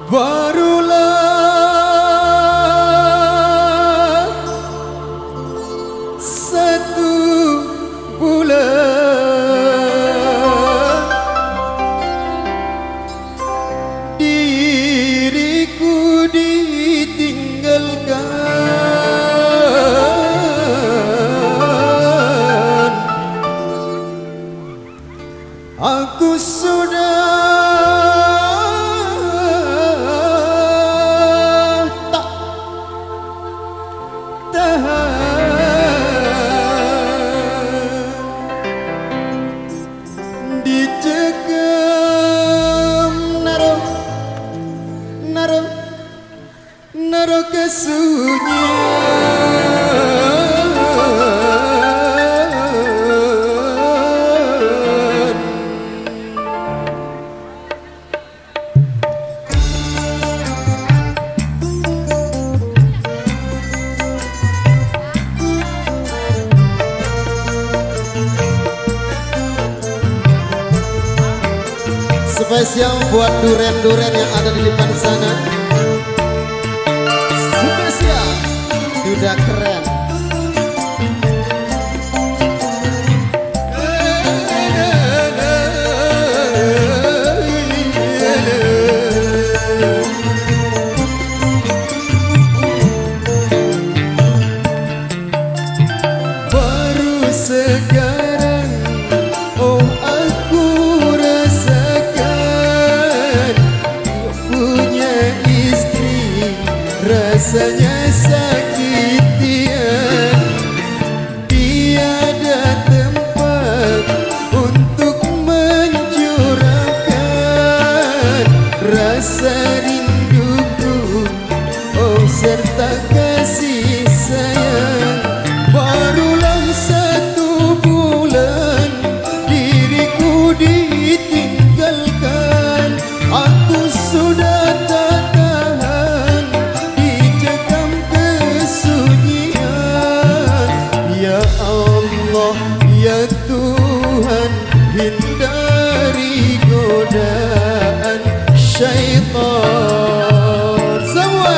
Barulah 1 bulan diriku ditinggalkan. Aku sudah tak tahan, dicekam naruh kesunyian. Spesial buat duren-duren yang ada di depan sana. Spesial, udah keren. Baru sekarang, oh aku rasakan punya istri, rasanya sakit tiada tempat untuk mencurahkan rasa rinduku, oh serta kasih sayang. Barulah 1 bulan diriku ditinggalkan. Aku sudah tak tahan, dicekam kesunyian. Ya Allah, ya Tuhan, hindari godaan syaitan. Semua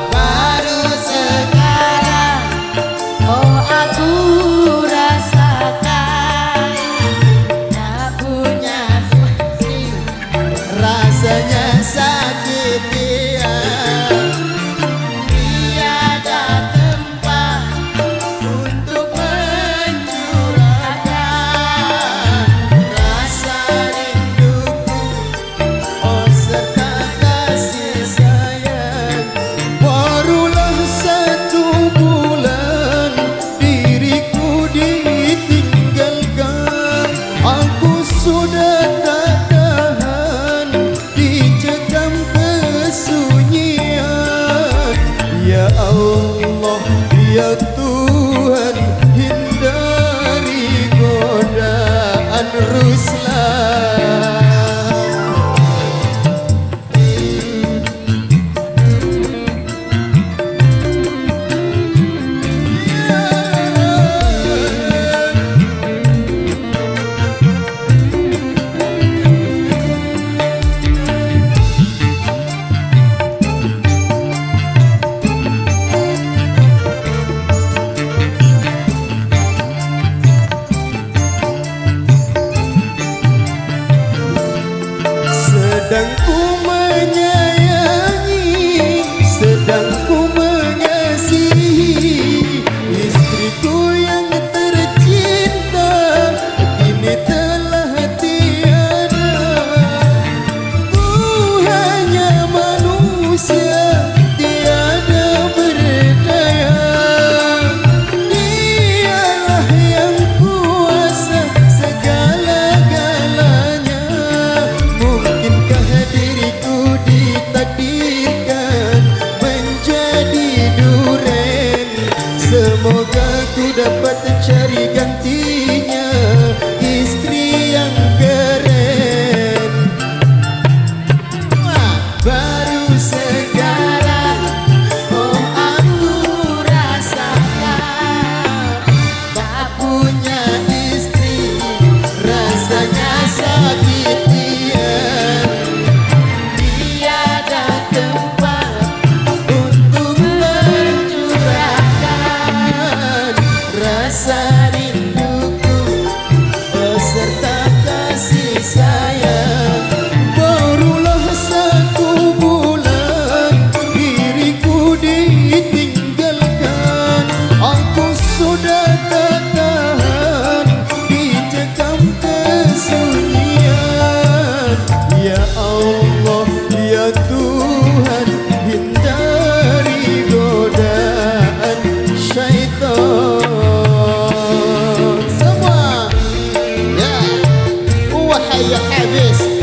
Baru sekarang, oh aku rasakan tak punya istri, rasanya sakit tiada tempat untuk mencurahkan rasa rinduku, oh serta kasih sayang. Barulah 1 bulan diriku ditinggalkan. Aku sudah tak tahan, dicekam kesunyian. Ya Allah, ya Tuhan, hindari godaan Ruslan. Sedang ku menyayangi, sedang ku mengasihi istriku yang tercinta, kini telah tiada. Ku hanya manusia, tiada berdaya. Dialah yang kuasa segala-galanya. Mungkinkah diriku ditakdirkan menjadi duren? Semoga ku dapat cari gantinya, istri yang keren. Baru sekarang, oh aku rasakan tak punya istri, rasanya sakit tiada وحي حابس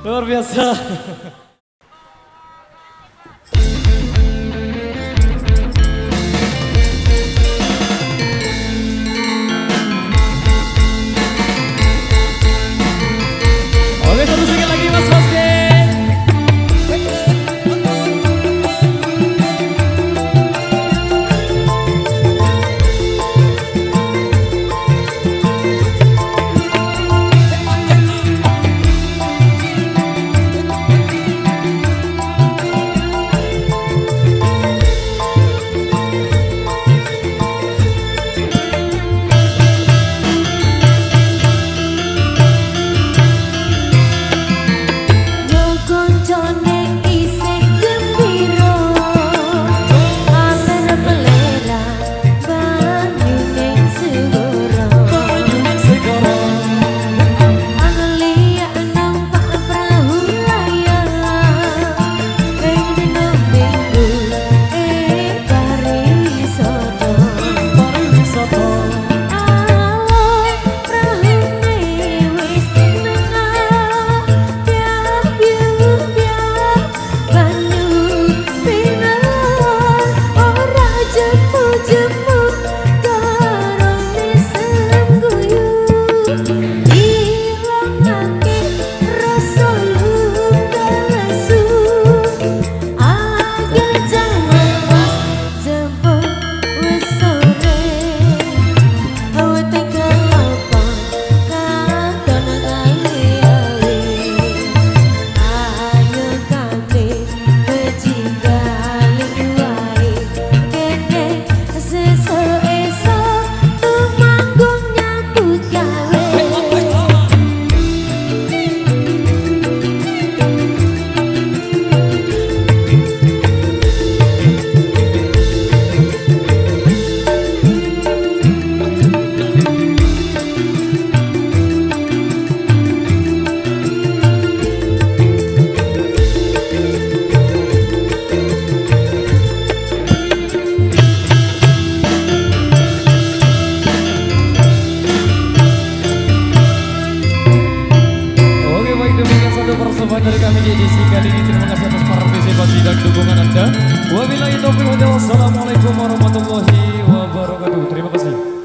Luar biasa. Oke, satu sekali lagi Mas Bosde. Dari kami JDC kali ini, terima kasih atas partisipasi dan dukungan Anda. Wabillahi taufiq wal hidayah. Wassalamualaikum warahmatullahi wabarakatuh. Terima kasih.